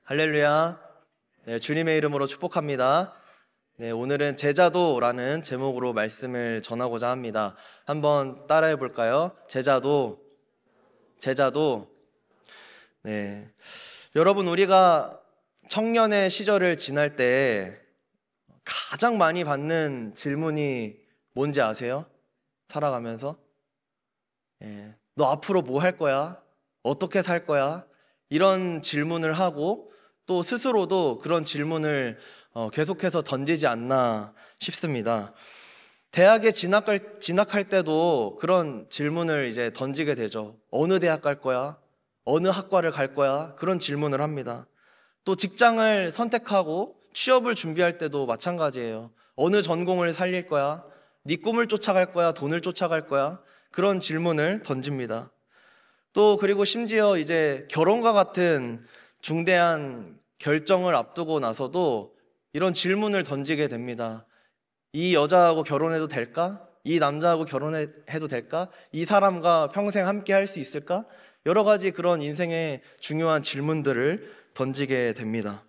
할렐루야. 네, 주님의 이름으로 축복합니다. 네, 오늘은 제자도라는 제목으로 말씀을 전하고자 합니다. 한번 따라해 볼까요? 제자도. 네. 여러분, 우리가 청년의 시절을 지날 때 가장 많이 받는 질문이 뭔지 아세요? 살아가면서. 너 앞으로 뭐 할 거야? 어떻게 살 거야? 이런 질문을 하고 또 스스로도 그런 질문을 계속해서 던지지 않나 싶습니다. 대학에 진학할 때도 그런 질문을 이제 던지게 되죠. 어느 대학 갈 거야? 어느 학과를 갈 거야? 그런 질문을 합니다. 또 직장을 선택하고 취업을 준비할 때도 마찬가지예요. 어느 전공을 살릴 거야? 네 꿈을 쫓아갈 거야? 돈을 쫓아갈 거야? 그런 질문을 던집니다. 또 그리고 심지어 이제 결혼과 같은 중대한 결정을 앞두고 나서도 이런 질문을 던지게 됩니다. 이 여자하고 결혼해도 될까? 이 남자하고 결혼해도 될까? 이 사람과 평생 함께 할 수 있을까? 여러 가지 그런 인생의 중요한 질문들을 던지게 됩니다.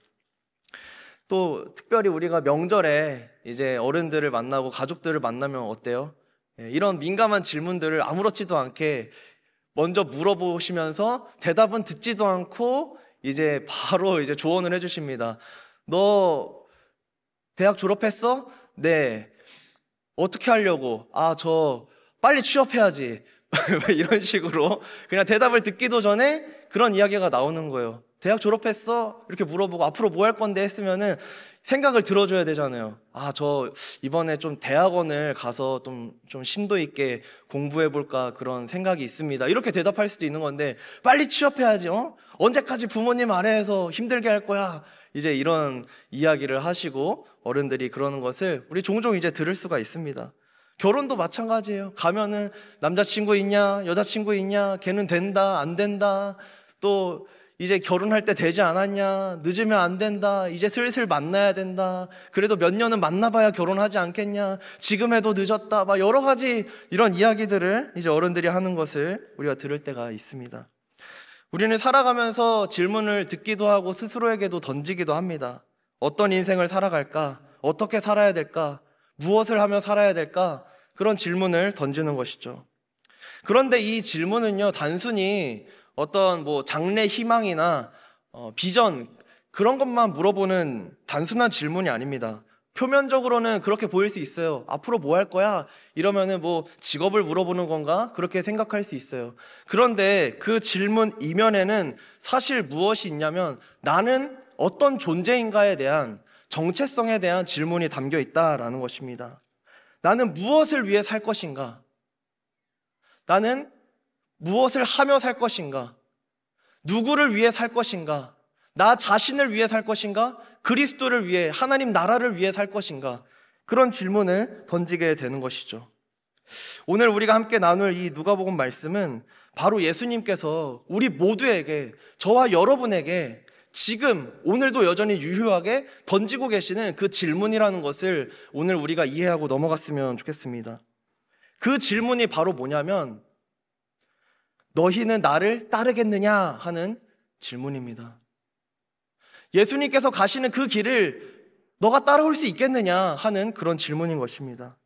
또 특별히 우리가 명절에 이제 어른들을 만나고 가족들을 만나면 어때요? 이런 민감한 질문들을 아무렇지도 않게 먼저 물어보시면서 대답은 듣지도 않고 이제 바로 이제 조언을 해주십니다. 너 대학 졸업했어? 네. 어떻게 하려고? 저 빨리 취업해야지. 이런 식으로 그냥 대답을 듣기도 전에 그런 이야기가 나오는 거예요. 대학 졸업했어? 이렇게 물어보고 앞으로 뭐 할 건데 했으면은 생각을 들어줘야 되잖아요. 저 이번에 좀 대학원을 가서 좀 심도 있게 공부해 볼까 그런 생각이 있습니다. 이렇게 대답할 수도 있는 건데 빨리 취업해야지. 언제까지 부모님 아래에서 힘들게 할 거야? 이제 이런 이야기를 하시고 어른들이 그러는 것을 우리 종종 이제 들을 수가 있습니다. 결혼도 마찬가지예요. 가면은 남자친구 있냐? 여자친구 있냐? 걔는 된다? 안 된다? 또 이제 결혼할 때 되지 않았냐? 늦으면 안 된다. 이제 슬슬 만나야 된다. 그래도 몇 년은 만나봐야 결혼하지 않겠냐? 지금 해도 늦었다. 막 여러 가지 이런 이야기들을 이제 어른들이 하는 것을 우리가 들을 때가 있습니다. 우리는 살아가면서 질문을 듣기도 하고 스스로에게도 던지기도 합니다. 어떤 인생을 살아갈까? 어떻게 살아야 될까? 무엇을 하며 살아야 될까? 그런 질문을 던지는 것이죠. 그런데 이 질문은요, 단순히 어떤 장래 희망이나 비전 그런 것만 물어보는 단순한 질문이 아닙니다. 표면적으로는 그렇게 보일 수 있어요. 앞으로 뭐 할 거야? 이러면은 직업을 물어보는 건가? 그렇게 생각할 수 있어요. 그런데 그 질문 이면에는 사실 무엇이 있냐면 나는 어떤 존재인가에 대한 정체성에 대한 질문이 담겨 있다라는 것입니다. 나는 무엇을 위해 살 것인가? 나는 무엇을 하며 살 것인가? 누구를 위해 살 것인가? 나 자신을 위해 살 것인가? 그리스도를 위해, 하나님 나라를 위해 살 것인가? 그런 질문을 던지게 되는 것이죠. 오늘 우리가 함께 나눌 이 누가복음 말씀은 바로 예수님께서 우리 모두에게, 저와 여러분에게 지금 오늘도 여전히 유효하게 던지고 계시는 그 질문이라는 것을 오늘 우리가 이해하고 넘어갔으면 좋겠습니다. 그 질문이 바로 뭐냐면 너희는 나를 따르겠느냐 하는 질문입니다. 예수님께서 가시는 그 길을 너가 따라올 수 있겠느냐 하는 그런 질문인 것입니다.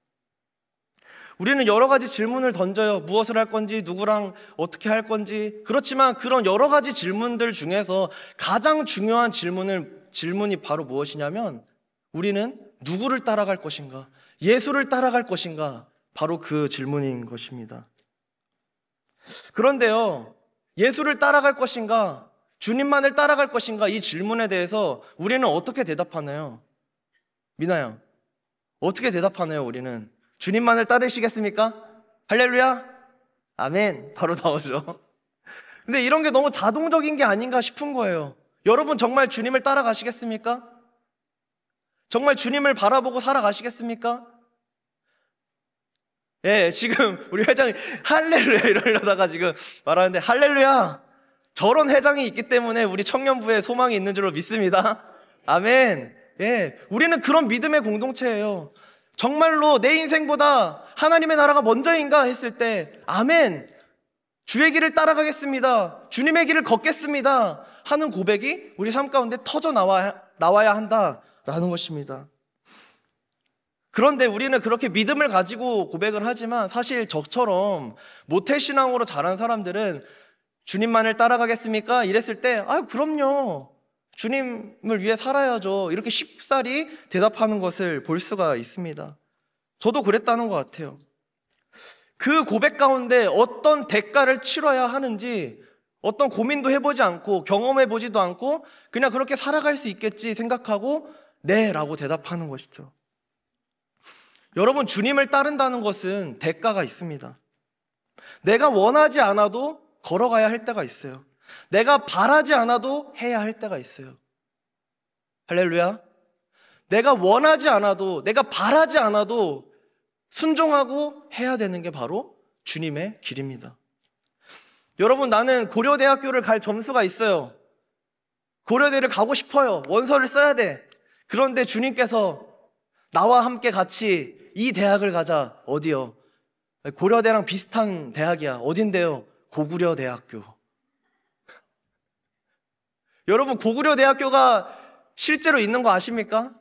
우리는 여러 가지 질문을 던져요. 무엇을 할 건지, 누구랑 어떻게 할 건지. 그렇지만 그런 여러 가지 질문들 중에서 가장 중요한 질문이 바로 무엇이냐면 우리는 누구를 따라갈 것인가? 예수를 따라갈 것인가? 바로 그 질문인 것입니다. 그런데요, 예수를 따라갈 것인가? 주님만을 따라갈 것인가? 이 질문에 대해서 우리는 어떻게 대답하나요? 미나야, 어떻게 대답하나요, 우리는? 주님만을 따르시겠습니까? 할렐루야? 아멘. 바로 나오죠. 근데 이런 게 너무 자동적인 게 아닌가 싶은 거예요. 여러분 정말 주님을 따라가시겠습니까? 정말 주님을 바라보고 살아가시겠습니까? 지금 우리 회장이 할렐루야 이러려다가 지금 말하는데 할렐루야! 저런 회장이 있기 때문에 우리 청년부에 소망이 있는 줄로 믿습니다. 아멘. 우리는 그런 믿음의 공동체예요. 정말로 내 인생보다 하나님의 나라가 먼저인가 했을 때 아멘, 주의 길을 따라가겠습니다. 주님의 길을 걷겠습니다. 하는 고백이 우리 삶 가운데 터져 나와야 한다라는 것입니다. 그런데 우리는 그렇게 믿음을 가지고 고백을 하지만 사실 저처럼 모태신앙으로 자란 사람들은 주님만을 따라가겠습니까? 이랬을 때 그럼요. 주님을 위해 살아야죠. 이렇게 쉽사리 대답하는 것을 볼 수가 있습니다. 저도 그랬다는 것 같아요. 그 고백 가운데 어떤 대가를 치러야 하는지 어떤 고민도 해보지 않고 경험해보지도 않고 그냥 그렇게 살아갈 수 있겠지 생각하고 네 라고 대답하는 것이죠. 여러분, 주님을 따른다는 것은 대가가 있습니다. 내가 원하지 않아도 걸어가야 할 때가 있어요. 내가 바라지 않아도 해야 할 때가 있어요. 할렐루야. 내가 원하지 않아도, 내가 바라지 않아도 순종하고 해야 되는 게 바로 주님의 길입니다. 여러분, 나는 고려대학교를 갈 점수가 있어요. 고려대를 가고 싶어요. 원서를 써야 돼. 그런데 주님께서 나와 함께 같이 이 대학을 가자. 어디요? 고려대랑 비슷한 대학이야. 어딘데요? 고구려대학교. 여러분, 고구려대학교가 실제로 있는 거 아십니까?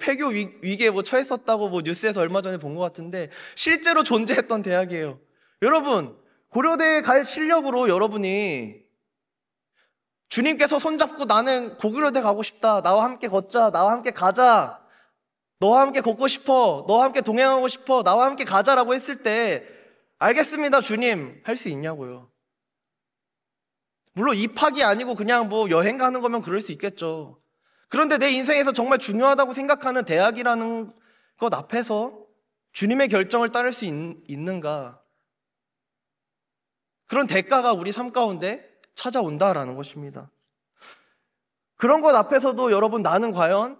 폐교 위기에 처했었다고 뉴스에서 얼마 전에 본 것 같은데 실제로 존재했던 대학이에요. 여러분, 고려대에 갈 실력으로 여러분이 주님께서 손잡고 나는 고구려대 가고 싶다. 나와 함께 걷자. 나와 함께 가자. 너와 함께 걷고 싶어. 너와 함께 동행하고 싶어. 나와 함께 가자라고 했을 때 알겠습니다, 주님. 할 수 있냐고요. 물론 입학이 아니고 그냥 여행 가는 거면 그럴 수 있겠죠. 그런데 내 인생에서 정말 중요하다고 생각하는 대학이라는 것 앞에서 주님의 결정을 따를 수 있는가? 그런 대가가 우리 삶 가운데 찾아온다라는 것입니다. 그런 것 앞에서도 여러분, 나는 과연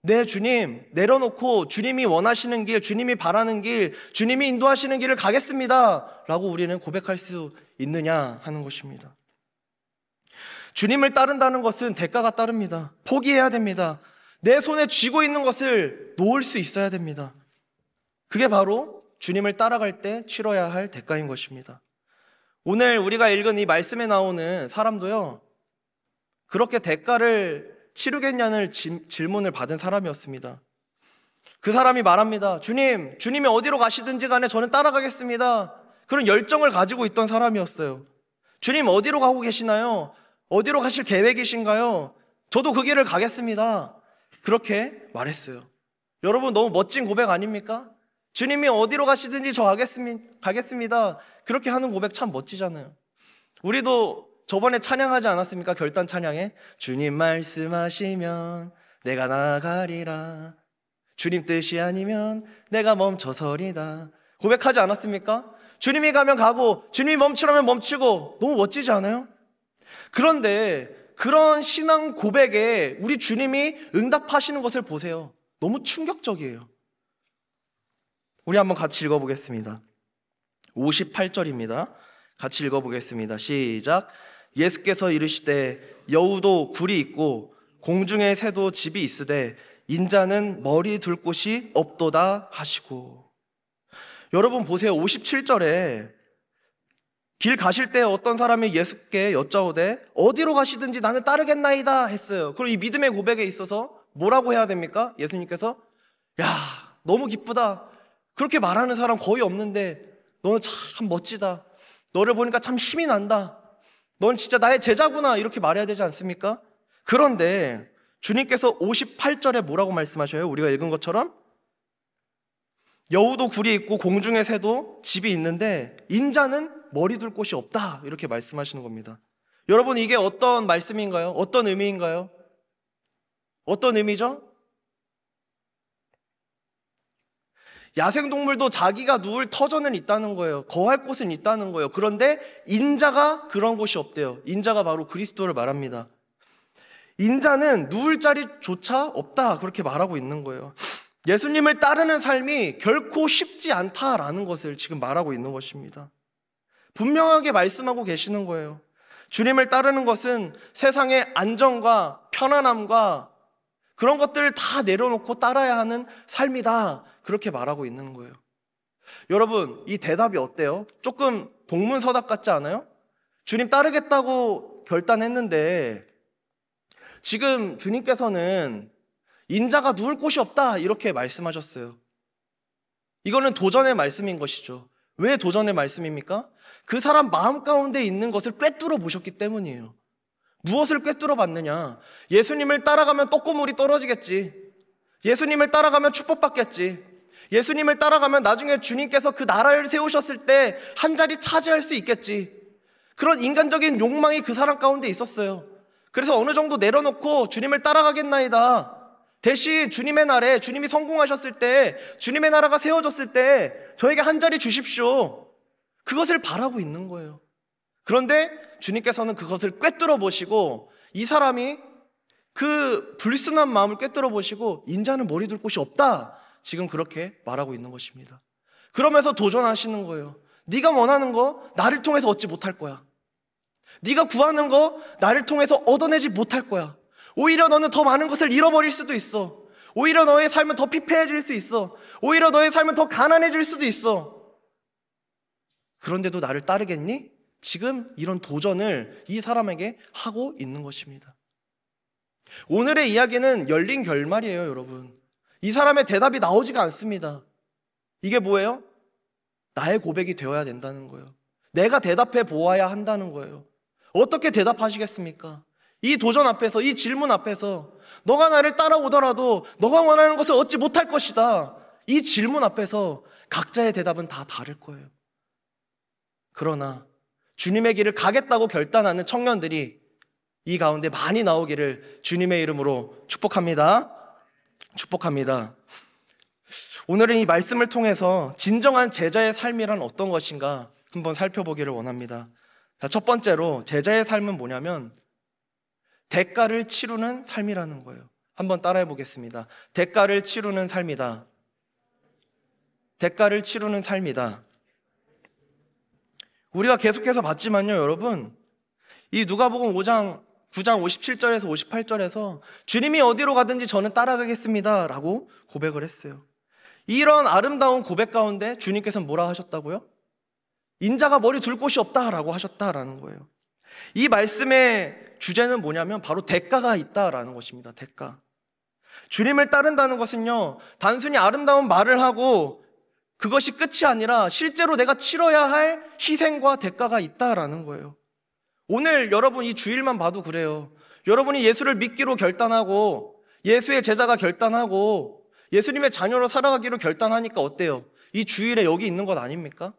네, 주님 내려놓고 주님이 원하시는 길, 주님이 바라는 길, 주님이 인도하시는 길을 가겠습니다 라고 우리는 고백할 수 있느냐 하는 것입니다. 주님을 따른다는 것은 대가가 따릅니다. 포기해야 됩니다. 내 손에 쥐고 있는 것을 놓을 수 있어야 됩니다. 그게 바로 주님을 따라갈 때 치러야 할 대가인 것입니다. 오늘 우리가 읽은 이 말씀에 나오는 사람도요, 그렇게 대가를 치르겠냐는 질문을 받은 사람이었습니다. 그 사람이 말합니다. 주님이 어디로 가시든지 간에 저는 따라가겠습니다. 그런 열정을 가지고 있던 사람이었어요. 주님, 어디로 가고 계시나요? 어디로 가실 계획이신가요? 저도 그 길을 가겠습니다. 그렇게 말했어요. 여러분, 너무 멋진 고백 아닙니까? 주님이 어디로 가시든지 저 가겠습니다. 그렇게 하는 고백 참 멋지잖아요. 우리도 저번에 찬양하지 않았습니까? 결단 찬양에 주님 말씀하시면 내가 나가리라. 주님 뜻이 아니면 내가 멈춰서리다. 고백하지 않았습니까? 주님이 가면 가고 주님이 멈추라면 멈추고. 너무 멋지지 않아요? 그런데 그런 신앙 고백에 우리 주님이 응답하시는 것을 보세요. 너무 충격적이에요. 우리 한번 같이 읽어보겠습니다. 58절입니다. 같이 읽어보겠습니다. 시작. 예수께서 이르시되 여우도 굴이 있고 공중의 새도 집이 있으되 인자는 머리 둘 곳이 없도다 하시고. 여러분 보세요. 57절에 길 가실 때 어떤 사람이 예수께 여짜오되 어디로 가시든지 나는 따르겠나이다 했어요. 그리고 이 믿음의 고백에 있어서 뭐라고 해야 됩니까? 예수님께서 야, 너무 기쁘다. 그렇게 말하는 사람 거의 없는데 너는 참 멋지다. 너를 보니까 참 힘이 난다. 넌 진짜 나의 제자구나. 이렇게 말해야 되지 않습니까? 그런데 주님께서 58절에 뭐라고 말씀하셔요? 우리가 읽은 것처럼 여우도 굴이 있고 공중의 새도 집이 있는데 인자는 머리 둘 곳이 없다. 이렇게 말씀하시는 겁니다. 여러분, 이게 어떤 말씀인가요? 어떤 의미인가요? 어떤 의미죠? 야생동물도 자기가 누울 터전은 있다는 거예요. 거할 곳은 있다는 거예요. 그런데 인자가 그런 곳이 없대요. 인자가 바로 그리스도를 말합니다. 인자는 누울 자리조차 없다. 그렇게 말하고 있는 거예요. 예수님을 따르는 삶이 결코 쉽지 않다라는 것을 지금 말하고 있는 것입니다. 분명하게 말씀하고 계시는 거예요. 주님을 따르는 것은 세상의 안정과 편안함과 그런 것들을 다 내려놓고 따라야 하는 삶이다. 그렇게 말하고 있는 거예요. 여러분, 이 대답이 어때요? 조금 동문서답 같지 않아요? 주님 따르겠다고 결단했는데 지금 주님께서는 인자가 누울 곳이 없다 이렇게 말씀하셨어요. 이거는 도전의 말씀인 것이죠. 왜 도전의 말씀입니까? 그 사람 마음 가운데 있는 것을 꿰뚫어 보셨기 때문이에요. 무엇을 꿰뚫어 봤느냐? 예수님을 따라가면 떡고물이 떨어지겠지. 예수님을 따라가면 축복받겠지. 예수님을 따라가면 나중에 주님께서 그 나라를 세우셨을 때 한 자리 차지할 수 있겠지. 그런 인간적인 욕망이 그 사람 가운데 있었어요. 그래서 어느 정도 내려놓고 주님을 따라가겠나이다. 대신 주님의 날에 주님이 성공하셨을 때, 주님의 나라가 세워졌을 때 저에게 한 자리 주십시오. 그것을 바라고 있는 거예요. 그런데 주님께서는 그것을 꿰뚫어 보시고, 이 사람이 그 불순한 마음을 꿰뚫어 보시고 인자는 머리 둘 곳이 없다, 지금 그렇게 말하고 있는 것입니다. 그러면서 도전하시는 거예요. 네가 원하는 거 나를 통해서 얻지 못할 거야. 네가 구하는 거 나를 통해서 얻어내지 못할 거야. 오히려 너는 더 많은 것을 잃어버릴 수도 있어. 오히려 너의 삶은 더 피폐해질 수 있어. 오히려 너의 삶은 더 가난해질 수도 있어. 그런데도 나를 따르겠니? 지금 이런 도전을 이 사람에게 하고 있는 것입니다. 오늘의 이야기는 열린 결말이에요, 여러분. 이 사람의 대답이 나오지가 않습니다. 이게 뭐예요? 나의 고백이 되어야 된다는 거예요. 내가 대답해 보아야 한다는 거예요. 어떻게 대답하시겠습니까? 이 도전 앞에서, 이 질문 앞에서, 너가 나를 따라오더라도 너가 원하는 것을 얻지 못할 것이다, 이 질문 앞에서 각자의 대답은 다 다를 거예요. 그러나 주님의 길을 가겠다고 결단하는 청년들이 이 가운데 많이 나오기를 주님의 이름으로 축복합니다. 축복합니다. 오늘은 이 말씀을 통해서 진정한 제자의 삶이란 어떤 것인가 한번 살펴보기를 원합니다. 자, 첫 번째로 제자의 삶은 뭐냐면 대가를 치르는 삶이라는 거예요. 한번 따라해 보겠습니다. 대가를 치르는 삶이다. 대가를 치르는 삶이다. 우리가 계속해서 봤지만요, 여러분, 이 누가복음 5장 9장 57절에서 58절에서 주님이 어디로 가든지 저는 따라가겠습니다 라고 고백을 했어요. 이런 아름다운 고백 가운데 주님께서는 뭐라 하셨다고요? 인자가 머리 둘 곳이 없다라고 하셨다라는 거예요. 이 말씀의 주제는 뭐냐면 바로 대가가 있다라는 것입니다. 대가. 주님을 따른다는 것은요, 단순히 아름다운 말을 하고 그것이 끝이 아니라 실제로 내가 치러야 할 희생과 대가가 있다라는 거예요. 오늘 여러분 이 주일만 봐도 그래요. 여러분이 예수를 믿기로 결단하고 예수의 제자가 결단하고 예수님의 자녀로 살아가기로 결단하니까 어때요? 이 주일에 여기 있는 것 아닙니까?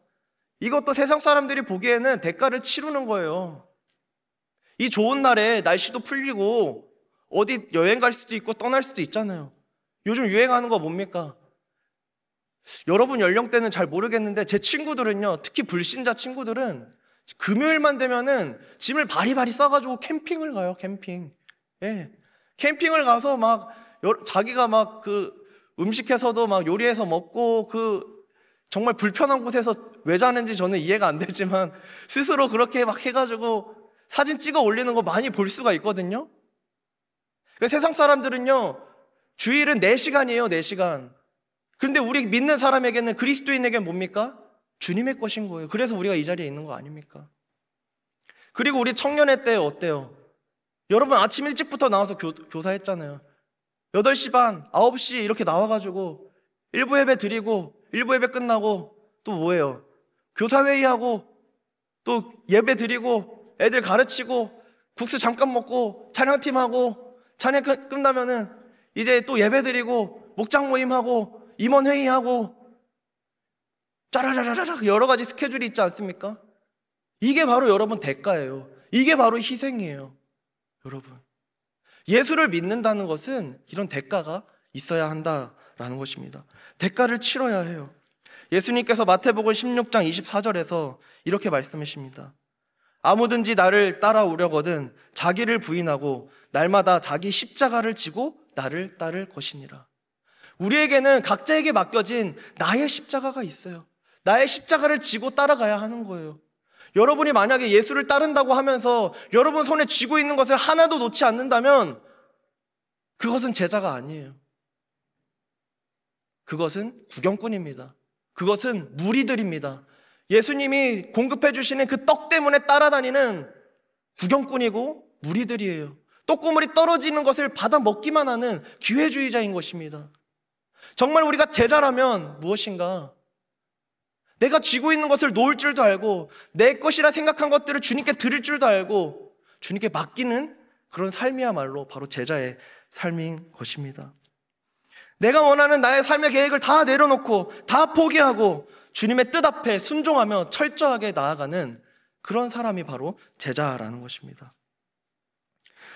이것도 세상 사람들이 보기에는 대가를 치르는 거예요. 이 좋은 날에 날씨도 풀리고 어디 여행 갈 수도 있고 떠날 수도 있잖아요. 요즘 유행하는 거 뭡니까? 여러분 연령대는 잘 모르겠는데 제 친구들은요, 특히 불신자 친구들은 금요일만 되면은 짐을 바리바리 싸가지고 캠핑을 가요. 캠핑. 예. 캠핑을 가서 막 자기가 막 그 음식해서도 막 요리해서 먹고, 그 정말 불편한 곳에서 왜 자는지 저는 이해가 안 되지만 스스로 그렇게 막 해가지고 사진 찍어 올리는 거 많이 볼 수가 있거든요. 세상 사람들은요, 주일은 4시간이에요. 4시간. 그런데 우리 믿는 사람에게는, 그리스도인에게는 뭡니까? 주님의 것인 거예요. 그래서 우리가 이 자리에 있는 거 아닙니까? 그리고 우리 청년회 때 어때요? 여러분 아침 일찍부터 나와서 교사했잖아요. 8시 반, 9시 이렇게 나와가지고 1부 예배 드리고 1부 예배 끝나고 또 뭐예요? 교사회의하고 또 예배 드리고 애들 가르치고 국수 잠깐 먹고 찬양팀하고 찬양 끝나면은 이제 또 예배 드리고 목장 모임하고 임원회의하고 짜라라라라 여러 가지 스케줄이 있지 않습니까? 이게 바로 여러분 대가예요. 이게 바로 희생이에요. 여러분, 예수를 믿는다는 것은 이런 대가가 있어야 한다라는 것입니다. 대가를 치러야 해요. 예수님께서 마태복음 16장 24절에서 이렇게 말씀하십니다. 아무든지 나를 따라오려거든 자기를 부인하고 날마다 자기 십자가를 지고 나를 따를 것이니라. 우리에게는 각자에게 맡겨진 나의 십자가가 있어요. 나의 십자가를 지고 따라가야 하는 거예요. 여러분이 만약에 예수를 따른다고 하면서 여러분 손에 쥐고 있는 것을 하나도 놓지 않는다면 그것은 제자가 아니에요. 그것은 구경꾼입니다. 그것은 무리들입니다. 예수님이 공급해 주시는 그 떡 때문에 따라다니는 구경꾼이고 무리들이에요. 떡고물이 떨어지는 것을 받아 먹기만 하는 기회주의자인 것입니다. 정말 우리가 제자라면 무엇인가? 내가 쥐고 있는 것을 놓을 줄도 알고 내 것이라 생각한 것들을 주님께 드릴 줄도 알고 주님께 맡기는 그런 삶이야말로 바로 제자의 삶인 것입니다. 내가 원하는 나의 삶의 계획을 다 내려놓고 다 포기하고 주님의 뜻 앞에 순종하며 철저하게 나아가는 그런 사람이 바로 제자라는 것입니다.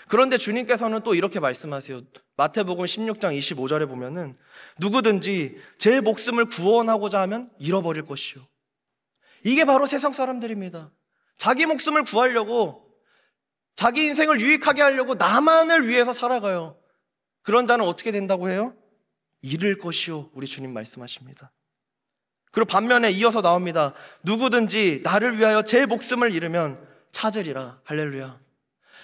그런데 주님께서는 또 이렇게 말씀하세요. 마태복음 16장 25절에 보면은 누구든지 제 목숨을 구원하고자 하면 잃어버릴 것이요. 이게 바로 세상 사람들입니다. 자기 목숨을 구하려고, 자기 인생을 유익하게 하려고 나만을 위해서 살아가요. 그런 자는 어떻게 된다고 해요? 잃을 것이요. 우리 주님 말씀하십니다. 그리고 반면에 이어서 나옵니다. 누구든지 나를 위하여 제 목숨을 잃으면 찾으리라. 할렐루야.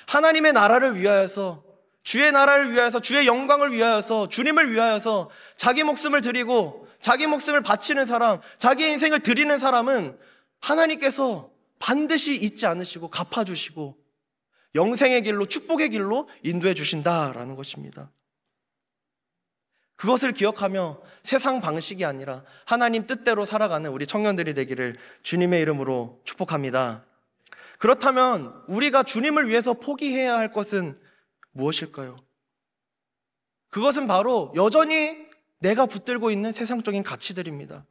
하나님의 나라를 위하여서, 주의 나라를 위하여서, 주의 영광을 위하여서, 주님을 위하여서 자기 목숨을 드리고 자기 목숨을 바치는 사람, 자기 인생을 드리는 사람은 하나님께서 반드시 잊지 않으시고 갚아주시고 영생의 길로, 축복의 길로 인도해 주신다라는 것입니다. 그것을 기억하며 세상 방식이 아니라 하나님 뜻대로 살아가는 우리 청년들이 되기를 주님의 이름으로 축복합니다. 그렇다면 우리가 주님을 위해서 포기해야 할 것은 무엇일까요? 그것은 바로 여전히 내가 붙들고 있는 세상적인 가치들입니다.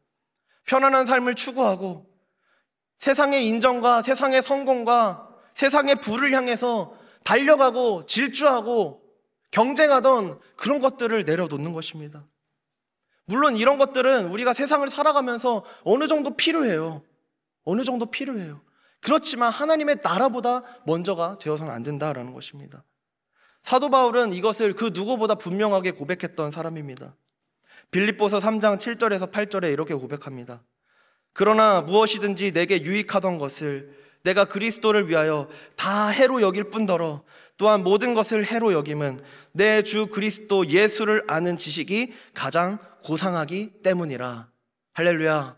편안한 삶을 추구하고 세상의 인정과 세상의 성공과 세상의 부를 향해서 달려가고 질주하고 경쟁하던 그런 것들을 내려놓는 것입니다. 물론 이런 것들은 우리가 세상을 살아가면서 어느 정도 필요해요. 어느 정도 필요해요. 그렇지만 하나님의 나라보다 먼저가 되어서는 안 된다라는 것입니다. 사도 바울은 이것을 그 누구보다 분명하게 고백했던 사람입니다. 빌립보서 3장 7절에서 8절에 이렇게 고백합니다. 그러나 무엇이든지 내게 유익하던 것을 내가 그리스도를 위하여 다 해로 여길 뿐더러 또한 모든 것을 해로 여김은 내 주 그리스도 예수를 아는 지식이 가장 고상하기 때문이라. 할렐루야.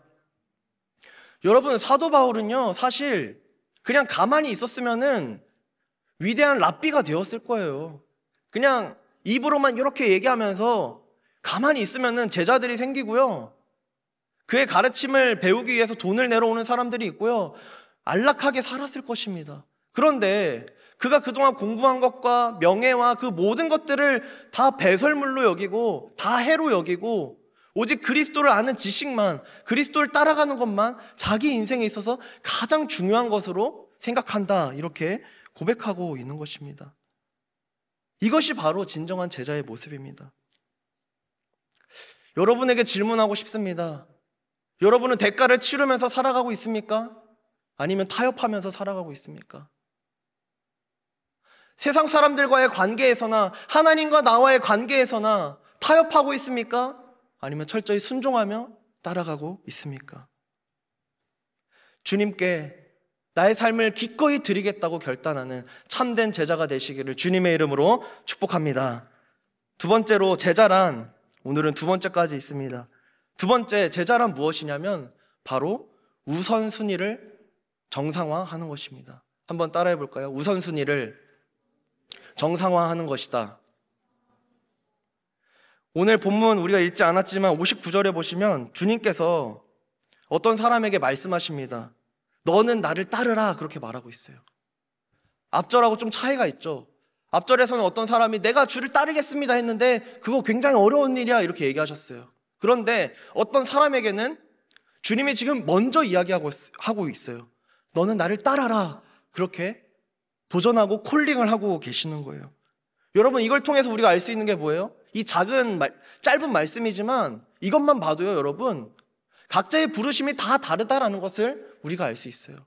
여러분, 사도 바울은요, 사실 그냥 가만히 있었으면은 위대한 랍비가 되었을 거예요. 그냥 입으로만 이렇게 얘기하면서 가만히 있으면은 제자들이 생기고요, 그의 가르침을 배우기 위해서 돈을 내러오는 사람들이 있고요, 안락하게 살았을 것입니다. 그런데 그가 그동안 공부한 것과 명예와 그 모든 것들을 다 배설물로 여기고 다 해로 여기고 오직 그리스도를 아는 지식만, 그리스도를 따라가는 것만 자기 인생에 있어서 가장 중요한 것으로 생각한다, 이렇게 고백하고 있는 것입니다. 이것이 바로 진정한 제자의 모습입니다. 여러분에게 질문하고 싶습니다. 여러분은 대가를 치르면서 살아가고 있습니까? 아니면 타협하면서 살아가고 있습니까? 세상 사람들과의 관계에서나 하나님과 나와의 관계에서나 타협하고 있습니까? 아니면 철저히 순종하며 따라가고 있습니까? 주님께 나의 삶을 기꺼이 드리겠다고 결단하는 참된 제자가 되시기를 주님의 이름으로 축복합니다. 두 번째로, 제자란, 오늘은 두 번째까지 있습니다. 두 번째, 제자란 무엇이냐면 바로 우선순위를 정상화하는 것입니다. 한번 따라해 볼까요? 우선순위를 정상화하는 것이다. 오늘 본문 우리가 읽지 않았지만 59절에 보시면 주님께서 어떤 사람에게 말씀하십니다. 너는 나를 따르라, 그렇게 말하고 있어요. 앞절하고 좀 차이가 있죠. 앞절에서는 어떤 사람이 내가 주를 따르겠습니다 했는데 그거 굉장히 어려운 일이야, 이렇게 얘기하셨어요. 그런데 어떤 사람에게는 주님이 지금 먼저 이야기하고 있어요. 너는 나를 따라라, 그렇게 도전하고 콜링을 하고 계시는 거예요. 여러분, 이걸 통해서 우리가 알 수 있는 게 뭐예요? 이 짧은 말씀이지만 이것만 봐도요, 여러분, 각자의 부르심이 다 다르다라는 것을 우리가 알 수 있어요.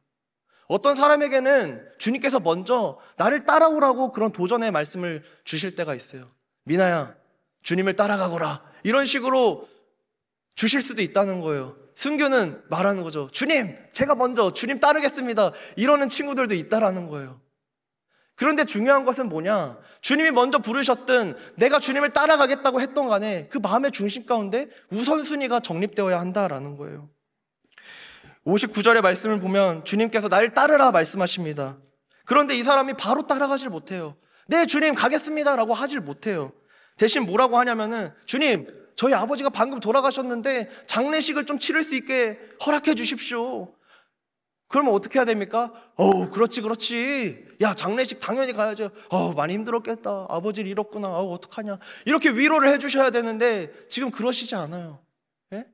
어떤 사람에게는 주님께서 먼저 나를 따라오라고 그런 도전의 말씀을 주실 때가 있어요. 미나야, 주님을 따라가거라, 이런 식으로 주실 수도 있다는 거예요. 승규는 말하는 거죠. 주님, 제가 먼저 주님 따르겠습니다, 이러는 친구들도 있다라는 거예요. 그런데 중요한 것은 뭐냐? 주님이 먼저 부르셨든 내가 주님을 따라가겠다고 했던 간에 그 마음의 중심 가운데 우선순위가 정립되어야 한다라는 거예요. 59절의 말씀을 보면 주님께서 나를 따르라 말씀하십니다. 그런데 이 사람이 바로 따라가질 못해요. 네, 주님 가겠습니다라고 하질 못해요. 대신 뭐라고 하냐면은 주님, 저희 아버지가 방금 돌아가셨는데 장례식을 좀 치를 수 있게 허락해 주십시오. 그러면 어떻게 해야 됩니까? 그렇지. 야, 장례식 당연히 가야죠. 많이 힘들었겠다. 아버지를 잃었구나. 어떡하냐. 이렇게 위로를 해주셔야 되는데 지금 그러시지 않아요. 예?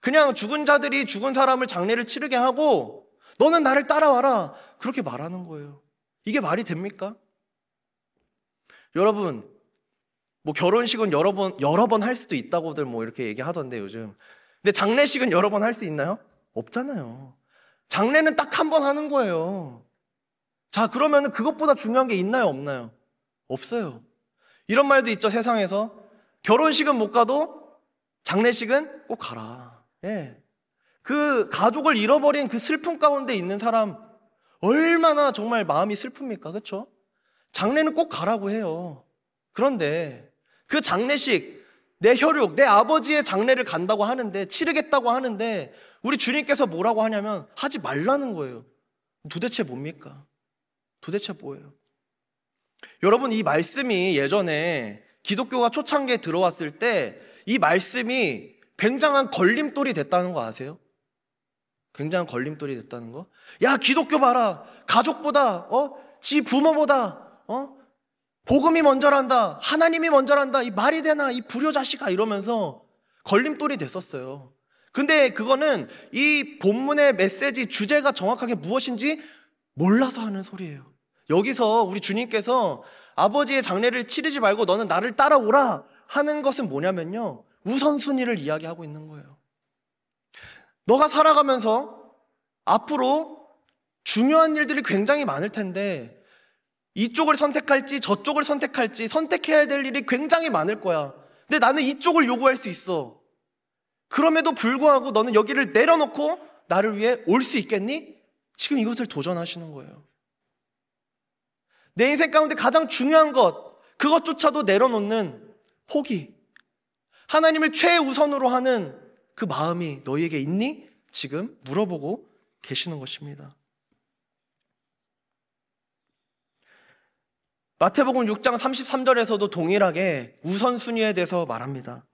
그냥 죽은 자들이 죽은 사람을 장례를 치르게 하고 너는 나를 따라와라. 그렇게 말하는 거예요. 이게 말이 됩니까? 여러분, 뭐 결혼식은 여러 번 할 수도 있다고들 뭐 이렇게 얘기하던데 요즘. 근데 장례식은 여러 번 할 수 있나요? 없잖아요. 장례는 딱 한 번 하는 거예요. 자, 그러면 그것보다 중요한 게 있나요, 없나요? 없어요. 이런 말도 있죠, 세상에서. 결혼식은 못 가도 장례식은 꼭 가라. 예. 그 가족을 잃어버린 그 슬픔 가운데 있는 사람 얼마나 정말 마음이 슬픕니까? 그렇죠? 장례는 꼭 가라고 해요. 그런데 그 장례식, 내 혈육, 내 아버지의 장례를 간다고 하는데, 치르겠다고 하는데 우리 주님께서 뭐라고 하냐면 하지 말라는 거예요. 도대체 뭡니까? 도대체 뭐예요? 여러분, 이 말씀이 예전에 기독교가 초창기에 들어왔을 때 이 말씀이 굉장한 걸림돌이 됐다는 거 아세요? 굉장한 걸림돌이 됐다는 거? 야, 기독교 봐라. 가족보다 지 부모보다 복음이 먼저란다. 하나님이 먼저란다. 이 말이 되나? 이 불효자식아 이러면서 걸림돌이 됐었어요. 근데 그거는 이 본문의 메시지 주제가 정확하게 무엇인지 몰라서 하는 소리예요. 여기서 우리 주님께서 아버지의 장례를 치르지 말고 너는 나를 따라오라 하는 것은 뭐냐면요, 우선순위를 이야기하고 있는 거예요. 너가 살아가면서 앞으로 중요한 일들이 굉장히 많을 텐데 이쪽을 선택할지 저쪽을 선택할지 선택해야 될 일이 굉장히 많을 거야. 근데 나는 이쪽을 요구할 수 있어. 그럼에도 불구하고 너는 여기를 내려놓고 나를 위해 올 수 있겠니? 지금 이것을 도전하시는 거예요. 내 인생 가운데 가장 중요한 것, 그것조차도 내려놓는 포기, 하나님을 최우선으로 하는 그 마음이 너희에게 있니? 지금 물어보고 계시는 것입니다. 마태복음 6장 33절에서도 동일하게 우선순위에 대해서 말합니다.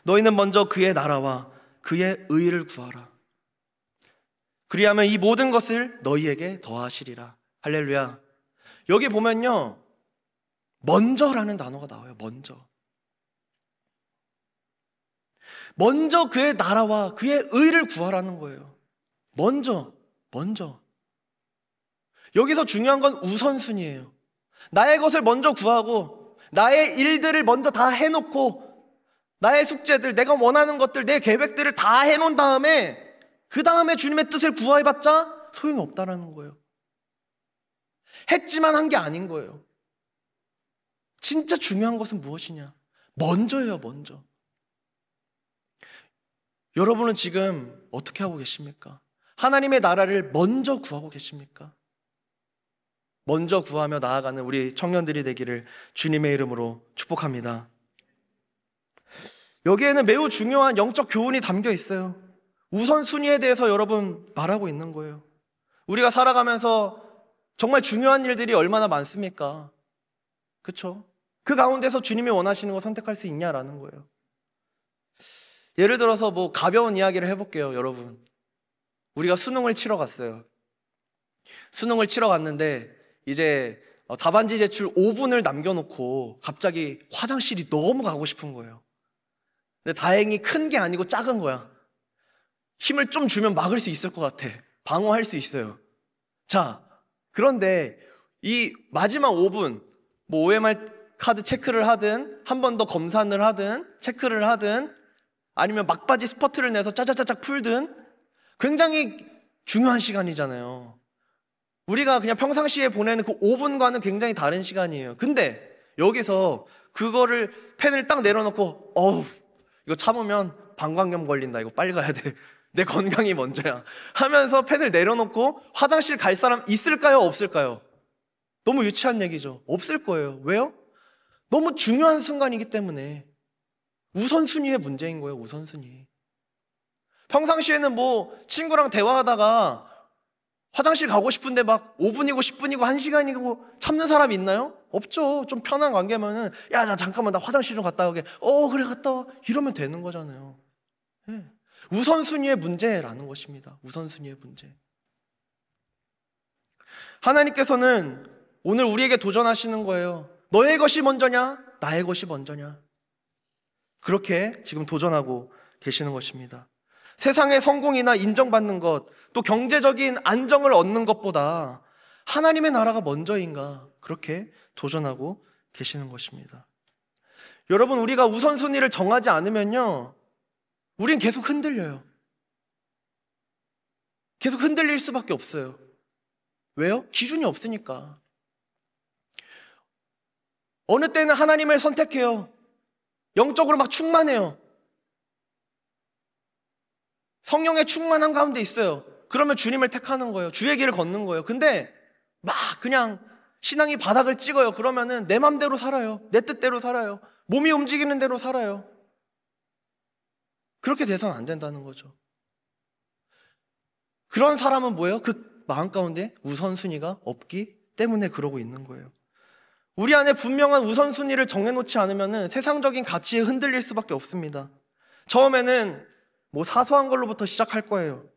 너희는 먼저 그의 나라와 그의 의를 구하라. 그리하면 이 모든 것을 너희에게 더하시리라. 할렐루야. 여기 보면요, 먼저라는 단어가 나와요. 먼저 그의 나라와 그의 의를 구하라는 거예요. 먼저. 여기서 중요한 건 우선순위예요. 나의 것을 먼저 구하고 나의 일들을 먼저 다 해놓고 나의 숙제들, 내가 원하는 것들, 내 계획들을 다 해놓은 다음에 그 다음에 주님의 뜻을 구해봤자 소용이 없다라는 거예요. 했지만 한 게 아닌 거예요. 진짜 중요한 것은 무엇이냐? 먼저예요, 먼저. 여러분은 지금 어떻게 하고 계십니까? 하나님의 나라를 먼저 구하고 계십니까? 먼저 구하며 나아가는 우리 청년들이 되기를 주님의 이름으로 축복합니다. 여기에는 매우 중요한 영적 교훈이 담겨 있어요. 우선순위에 대해서 여러분 말하고 있는 거예요. 우리가 살아가면서 정말 중요한 일들이 얼마나 많습니까? 그렇죠? 그 가운데서 주님이 원하시는 거 선택할 수 있냐라는 거예요. 예를 들어서 뭐 가벼운 이야기를 해볼게요, 여러분. 우리가 수능을 치러 갔어요. 수능을 치러 갔는데 이제 답안지 제출 5분을 남겨놓고 갑자기 화장실이 너무 가고 싶은 거예요. 근데 다행히 큰 게 아니고 작은 거야. 힘을 좀 주면 막을 수 있을 것 같아. 방어할 수 있어요. 자, 그런데 이 마지막 5분, 뭐 OMR 카드 체크를 하든 한 번 더 검사를 하든 체크를 하든 아니면 막바지 스퍼트를 내서 짜자짜작 풀든 굉장히 중요한 시간이잖아요. 우리가 그냥 평상시에 보내는 그 5분과는 굉장히 다른 시간이에요. 근데 여기서 그거를 펜을 딱 내려놓고 이거 참으면 방광염 걸린다. 이거 빨리 가야 돼. 내 건강이 먼저야. 하면서 펜을 내려놓고 화장실 갈 사람 있을까요? 없을까요? 너무 유치한 얘기죠. 없을 거예요. 왜요? 너무 중요한 순간이기 때문에. 우선순위의 문제인 거예요. 우선순위. 평상시에는 뭐 친구랑 대화하다가 화장실 가고 싶은데 막 5분이고 10분이고 1시간이고 참는 사람이 있나요? 없죠. 좀 편한 관계면은 야, 나 잠깐만 나 화장실 좀 갔다 오게. 그래 갔다 와. 이러면 되는 거잖아요. 네. 우선순위의 문제라는 것입니다. 우선순위의 문제. 하나님께서는 오늘 우리에게 도전하시는 거예요. 너의 것이 먼저냐? 나의 것이 먼저냐? 그렇게 지금 도전하고 계시는 것입니다. 세상의 성공이나 인정받는 것, 또 경제적인 안정을 얻는 것보다 하나님의 나라가 먼저인가? 그렇게 도전하고 계시는 것입니다. 여러분, 우리가 우선순위를 정하지 않으면요, 우린 계속 흔들려요. 계속 흔들릴 수밖에 없어요. 왜요? 기준이 없으니까. 어느 때는 하나님을 선택해요. 영적으로 막 충만해요. 성령의 충만한 가운데 있어요. 그러면 주님을 택하는 거예요. 주의 길을 걷는 거예요. 근데 막 그냥 신앙이 바닥을 찍어요. 그러면은 내 맘대로 살아요. 내 뜻대로 살아요. 몸이 움직이는 대로 살아요. 그렇게 돼서는 안 된다는 거죠. 그런 사람은 뭐예요? 그 마음 가운데 우선순위가 없기 때문에 그러고 있는 거예요. 우리 안에 분명한 우선순위를 정해놓지 않으면 세상적인 가치에 흔들릴 수밖에 없습니다. 처음에는 뭐 사소한 걸로부터 시작할 거예요.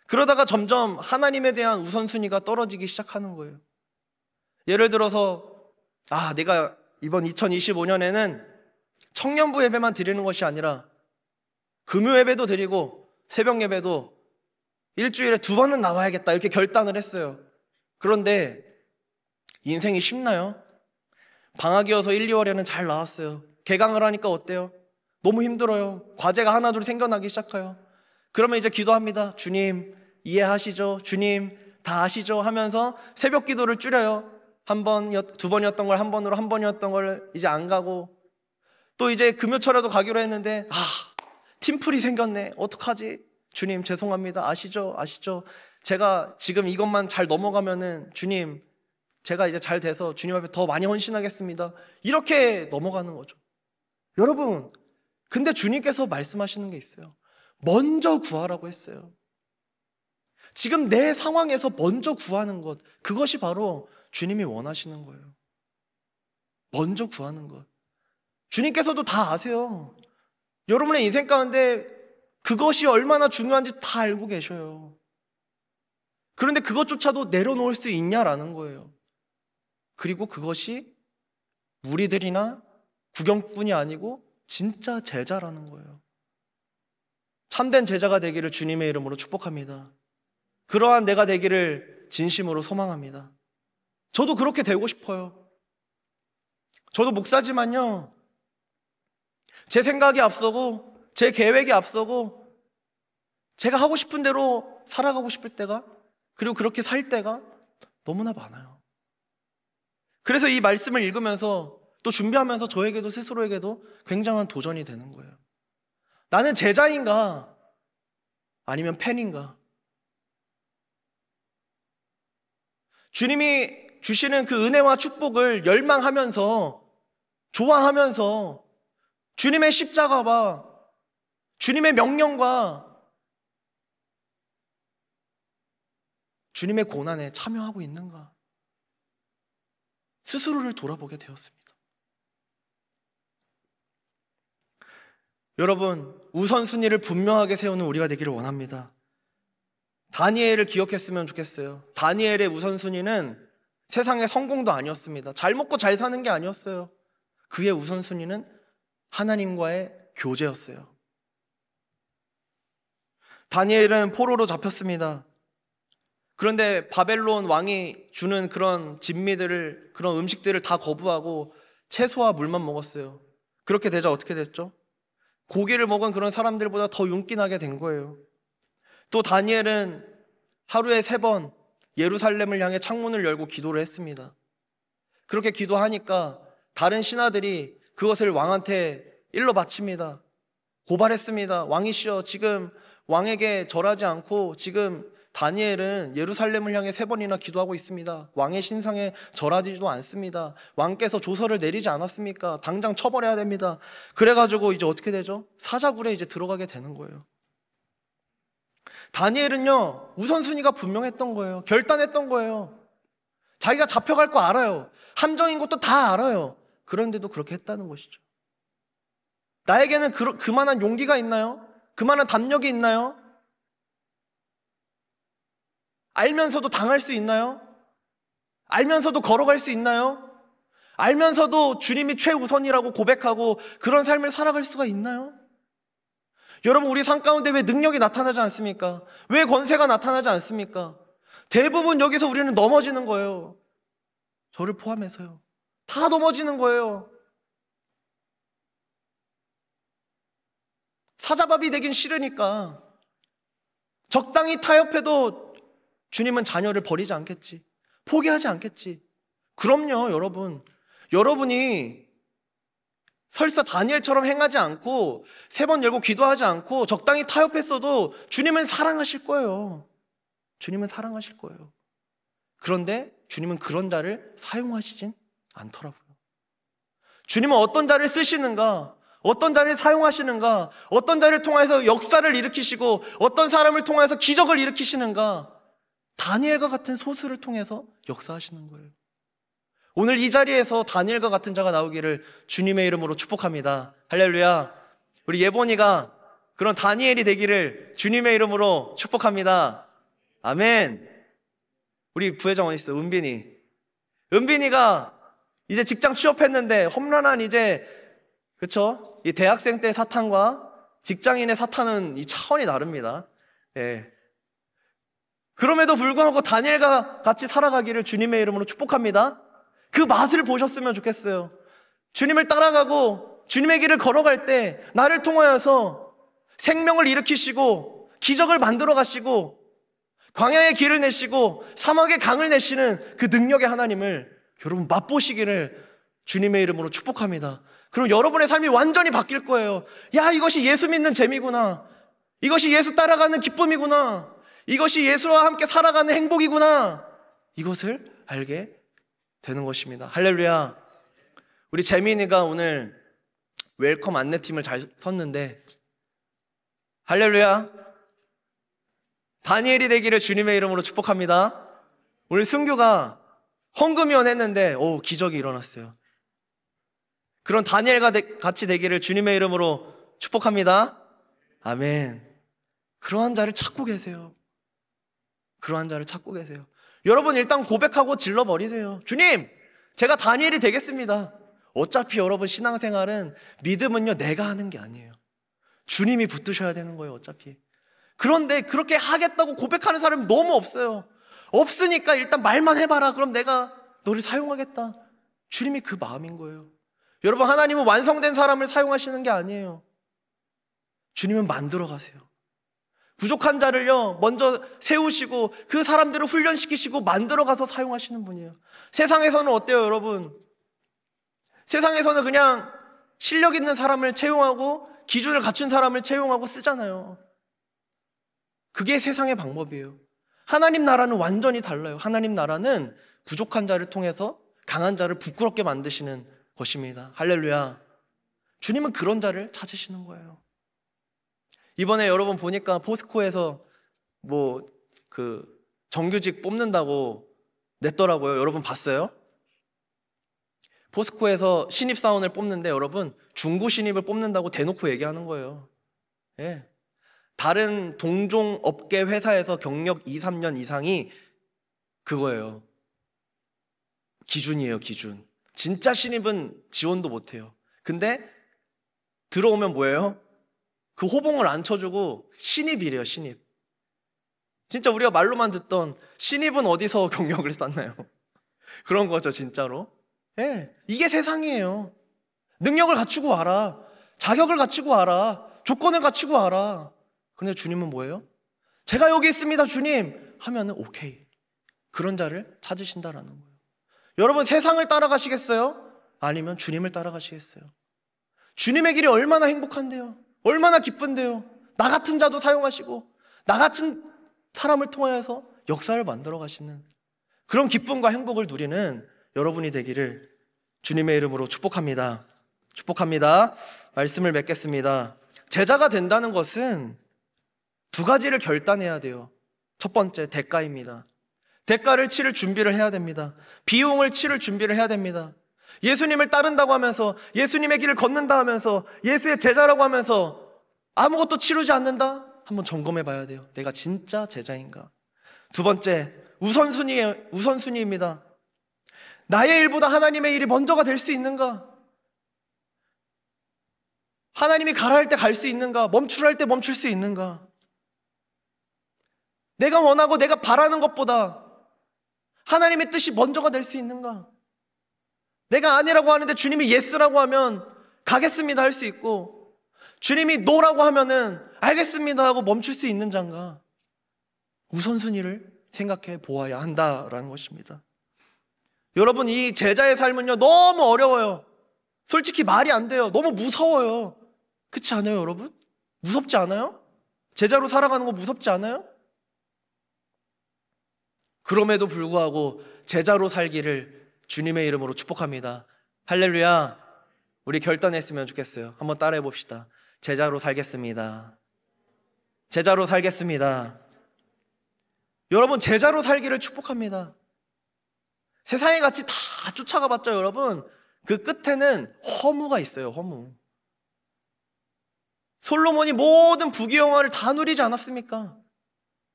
그러다가 점점 하나님에 대한 우선순위가 떨어지기 시작하는 거예요. 예를 들어서 내가 이번 2025년에는 청년부 예배만 드리는 것이 아니라 금요 예배도 드리고 새벽 예배도 일주일에 2번은 나와야겠다 이렇게 결단을 했어요. 그런데 인생이 쉽나요? 방학이어서 1, 2월에는 잘 나왔어요. 개강을 하니까 어때요? 너무 힘들어요. 과제가 하나둘 생겨나기 시작해요. 그러면 이제 기도합니다. 주님 이해하시죠? 주님 다 아시죠? 하면서 새벽 기도를 줄여요. 2번이었던 걸 1번으로, 1번이었던 걸 이제 안 가고, 또 이제 금요철에도 가기로 했는데 팀플이 생겼네. 어떡하지? 주님 죄송합니다. 아시죠? 아시죠? 제가 지금 이것만 잘 넘어가면은 주님 제가 이제 잘 돼서 주님 앞에 더 많이 헌신하겠습니다. 이렇게 넘어가는 거죠. 여러분, 근데 주님께서 말씀하시는 게 있어요. 먼저 구하라고 했어요. 지금 내 상황에서 먼저 구하는 것, 그것이 바로 주님이 원하시는 거예요. 먼저 구하는 것. 주님께서도 다 아세요. 여러분의 인생 가운데 그것이 얼마나 중요한지 다 알고 계셔요. 그런데 그것조차도 내려놓을 수 있냐라는 거예요. 그리고 그것이 무리들이나 구경꾼이 아니고 진짜 제자라는 거예요. 참된 제자가 되기를 주님의 이름으로 축복합니다. 그러한 내가 되기를 진심으로 소망합니다. 저도 그렇게 되고 싶어요. 저도 목사지만요, 제 생각이 앞서고 제 계획이 앞서고 제가 하고 싶은 대로 살아가고 싶을 때가, 그리고 그렇게 살 때가 너무나 많아요. 그래서 이 말씀을 읽으면서 또 준비하면서 저에게도 스스로에게도 굉장한 도전이 되는 거예요. 나는 제자인가 아니면 팬인가? 주님이 주시는 그 은혜와 축복을 열망하면서 좋아하면서 주님의 십자가와 주님의 명령과 주님의 고난에 참여하고 있는가? 스스로를 돌아보게 되었습니다. 여러분, 우선순위를 분명하게 세우는 우리가 되기를 원합니다. 다니엘을 기억했으면 좋겠어요. 다니엘의 우선순위는 세상의 성공도 아니었습니다. 잘 먹고 잘 사는 게 아니었어요. 그의 우선순위는 하나님과의 교제였어요. 다니엘은 포로로 잡혔습니다. 그런데 바벨론 왕이 주는 그런 진미들을, 그런 음식들을 다 거부하고 채소와 물만 먹었어요. 그렇게 되자 어떻게 됐죠? 고기를 먹은 그런 사람들보다 더 윤기나게 된 거예요. 또 다니엘은 하루에 3번 예루살렘을 향해 창문을 열고 기도를 했습니다. 그렇게 기도하니까 다른 신하들이 그것을 왕한테 일러 바칩니다. 고발했습니다. 왕이시여, 지금 왕에게 절하지 않고 지금 다니엘은 예루살렘을 향해 3번이나 기도하고 있습니다. 왕의 신상에 절하지도 않습니다. 왕께서 조서를 내리지 않았습니까? 당장 처벌해야 됩니다. 그래가지고 이제 어떻게 되죠? 사자굴에 이제 들어가게 되는 거예요. 다니엘은요, 우선순위가 분명했던 거예요. 결단했던 거예요. 자기가 잡혀갈 거 알아요. 함정인 것도 다 알아요. 그런데도 그렇게 했다는 것이죠. 나에게는 그만한 용기가 있나요? 그만한 담력이 있나요? 알면서도 당할 수 있나요? 알면서도 걸어갈 수 있나요? 알면서도 주님이 최우선이라고 고백하고 그런 삶을 살아갈 수가 있나요? 여러분, 우리 삶 가운데 왜 능력이 나타나지 않습니까? 왜 권세가 나타나지 않습니까? 대부분 여기서 우리는 넘어지는 거예요. 저를 포함해서요. 다 넘어지는 거예요. 사자밥이 되긴 싫으니까. 적당히 타협해도 주님은 자녀를 버리지 않겠지. 포기하지 않겠지. 그럼요, 여러분. 여러분이 설사 다니엘처럼 행하지 않고 3번 열고 기도하지 않고 적당히 타협했어도 주님은 사랑하실 거예요. 주님은 사랑하실 거예요. 그런데 주님은 그런 자를 사용하시진 않더라고요. 주님은 어떤 자를 쓰시는가, 어떤 자를 사용하시는가, 어떤 자를 통해서 역사를 일으키시고 어떤 사람을 통해서 기적을 일으키시는가, 다니엘과 같은 소수를 통해서 역사하시는 거예요. 오늘 이 자리에서 다니엘과 같은 자가 나오기를 주님의 이름으로 축복합니다. 할렐루야. 우리 예본이가 그런 다니엘이 되기를 주님의 이름으로 축복합니다. 아멘. 우리 부회장 어디 있어? 은빈이가 이제 직장 취업했는데 험난한 이제, 그렇죠? 이 대학생 때 사탄과 직장인의 사탄은 이 차원이 다릅니다. 예. 그럼에도 불구하고 다니엘과 같이 살아가기를 주님의 이름으로 축복합니다. 그 맛을 보셨으면 좋겠어요. 주님을 따라가고 주님의 길을 걸어갈 때 나를 통하여서 생명을 일으키시고 기적을 만들어 가시고 광야의 길을 내시고 사막의 강을 내시는 그 능력의 하나님을 여러분 맛보시기를 주님의 이름으로 축복합니다. 그럼 여러분의 삶이 완전히 바뀔 거예요. 야, 이것이 예수 믿는 재미구나. 이것이 예수 따라가는 기쁨이구나. 이것이 예수와 함께 살아가는 행복이구나. 이것을 알게 되는 것입니다. 할렐루야. 우리 재민이가 오늘 웰컴 안내팀을 잘 섰는데, 할렐루야. 다니엘이 되기를 주님의 이름으로 축복합니다. 오늘 승규가 헌금위원 했는데 기적이 일어났어요. 그런 다니엘과 같이 되기를 주님의 이름으로 축복합니다. 아멘. 그러한 자를 찾고 계세요. 그러한 자를 찾고 계세요. 여러분, 일단 고백하고 질러버리세요. 주님, 제가 다니엘이 되겠습니다. 어차피 여러분 신앙생활은, 믿음은요, 내가 하는 게 아니에요. 주님이 붙드셔야 되는 거예요, 어차피. 그런데 그렇게 하겠다고 고백하는 사람이 너무 없어요. 없으니까 일단 말만 해봐라. 그럼 내가 너를 사용하겠다. 주님이 그 마음인 거예요. 여러분, 하나님은 완성된 사람을 사용하시는 게 아니에요. 주님은 만들어 가세요. 부족한 자를요, 먼저 세우시고 그 사람들을 훈련시키시고 만들어 가서 사용하시는 분이에요. 세상에서는 어때요, 여러분? 세상에서는 그냥 실력 있는 사람을 채용하고 기준을 갖춘 사람을 채용하고 쓰잖아요. 그게 세상의 방법이에요. 하나님 나라는 완전히 달라요. 하나님 나라는 부족한 자를 통해서 강한 자를 부끄럽게 만드시는 것입니다. 할렐루야. 주님은 그런 자를 찾으시는 거예요. 이번에 여러분 보니까 포스코에서 정규직 뽑는다고 냈더라고요. 여러분 봤어요? 포스코에서 신입사원을 뽑는데 여러분 중고 신입을 뽑는다고 대놓고 얘기하는 거예요. 예. 다른 동종 업계 회사에서 경력 2, 3년 이상이 그거예요. 기준이에요, 기준. 진짜 신입은 지원도 못해요. 근데 들어오면 뭐예요? 그 호봉을 안 쳐주고 신입이래요, 신입. 진짜 우리가 말로만 듣던 신입은 어디서 경력을 쌓나요? 그런 거죠, 진짜로. 예, 이게 세상이에요. 능력을 갖추고 와라. 자격을 갖추고 와라. 조건을 갖추고 와라. 근데 주님은 뭐예요? 제가 여기 있습니다, 주님 하면은 오케이. 그런 자를 찾으신다라는 거예요. 여러분, 세상을 따라가시겠어요? 아니면 주님을 따라가시겠어요? 주님의 길이 얼마나 행복한데요? 얼마나 기쁜데요? 나 같은 자도 사용하시고 나 같은 사람을 통하여서 역사를 만들어 가시는 그런 기쁨과 행복을 누리는 여러분이 되기를 주님의 이름으로 축복합니다. 축복합니다. 말씀을 맺겠습니다. 제자가 된다는 것은 두 가지를 결단해야 돼요. 첫 번째, 대가입니다. 대가를 치를 준비를 해야 됩니다. 비용을 치를 준비를 해야 됩니다. 예수님을 따른다고 하면서, 예수님의 길을 걷는다 하면서, 예수의 제자라고 하면서 아무것도 치르지 않는다? 한번 점검해 봐야 돼요. 내가 진짜 제자인가? 두 번째, 우선순위입니다. 나의 일보다 하나님의 일이 먼저가 될 수 있는가? 하나님이 가라 할 때 갈 수 있는가? 멈추라 할 때 멈출 수 있는가? 내가 원하고 내가 바라는 것보다 하나님의 뜻이 먼저가 될 수 있는가? 내가 아니라고 하는데 주님이 예스라고 하면 가겠습니다 할 수 있고, 주님이 노라고 하면은 알겠습니다 하고 멈출 수 있는 자인가? 우선순위를 생각해 보아야 한다라는 것입니다. 여러분, 이 제자의 삶은요, 너무 어려워요. 솔직히 말이 안 돼요. 너무 무서워요. 그렇지 않아요, 여러분? 무섭지 않아요? 제자로 살아가는 거 무섭지 않아요? 그럼에도 불구하고 제자로 살기를 주님의 이름으로 축복합니다. 할렐루야. 우리 결단했으면 좋겠어요. 한번 따라해 봅시다. 제자로 살겠습니다. 제자로 살겠습니다. 여러분, 제자로 살기를 축복합니다. 세상의 가치 다 쫓아가 봤죠, 여러분? 그 끝에는 허무가 있어요, 허무. 솔로몬이 모든 부귀영화를 다 누리지 않았습니까?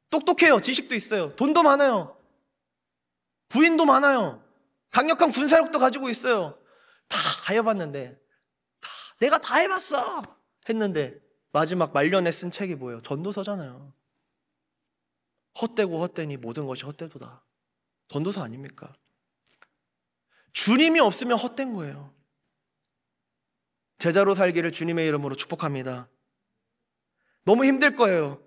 똑똑해요, 지식도 있어요, 돈도 많아요, 부인도 많아요, 강력한 군사력도 가지고 있어요. 다 해봤는데, 내가 다 해봤어! 했는데 마지막 말년에 쓴 책이 뭐예요? 전도서잖아요. 헛되고 헛되니 모든 것이 헛되도다. 전도서 아닙니까? 주님이 없으면 헛된 거예요. 제자로 살기를 주님의 이름으로 축복합니다. 너무 힘들 거예요.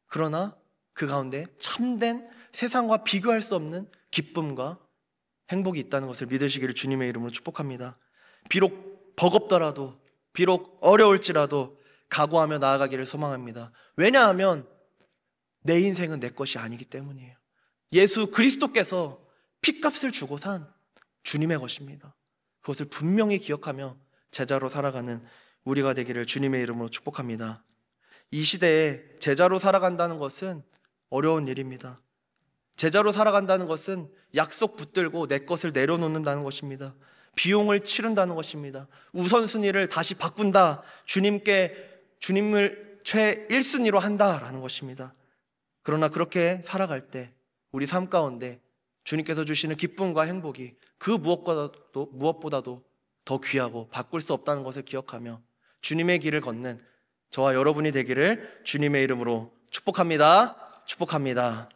그러나 그 가운데 참된 세상과 비교할 수 없는 기쁨과 행복이 있다는 것을 믿으시기를 주님의 이름으로 축복합니다. 비록 버겁더라도, 비록 어려울지라도 각오하며 나아가기를 소망합니다. 왜냐하면 내 인생은 내 것이 아니기 때문이에요. 예수 그리스도께서 핏값을 주고 산 주님의 것입니다. 그것을 분명히 기억하며 제자로 살아가는 우리가 되기를 주님의 이름으로 축복합니다. 이 시대에 제자로 살아간다는 것은 어려운 일입니다. 제자로 살아간다는 것은 약속 붙들고 내 것을 내려놓는다는 것입니다. 비용을 치른다는 것입니다. 우선순위를 다시 바꾼다. 주님을 최1순위로 한다라는 것입니다. 그러나 그렇게 살아갈 때 우리 삶 가운데 주님께서 주시는 기쁨과 행복이 그 무엇보다도 더 귀하고 바꿀 수 없다는 것을 기억하며 주님의 길을 걷는 저와 여러분이 되기를 주님의 이름으로 축복합니다. 축복합니다.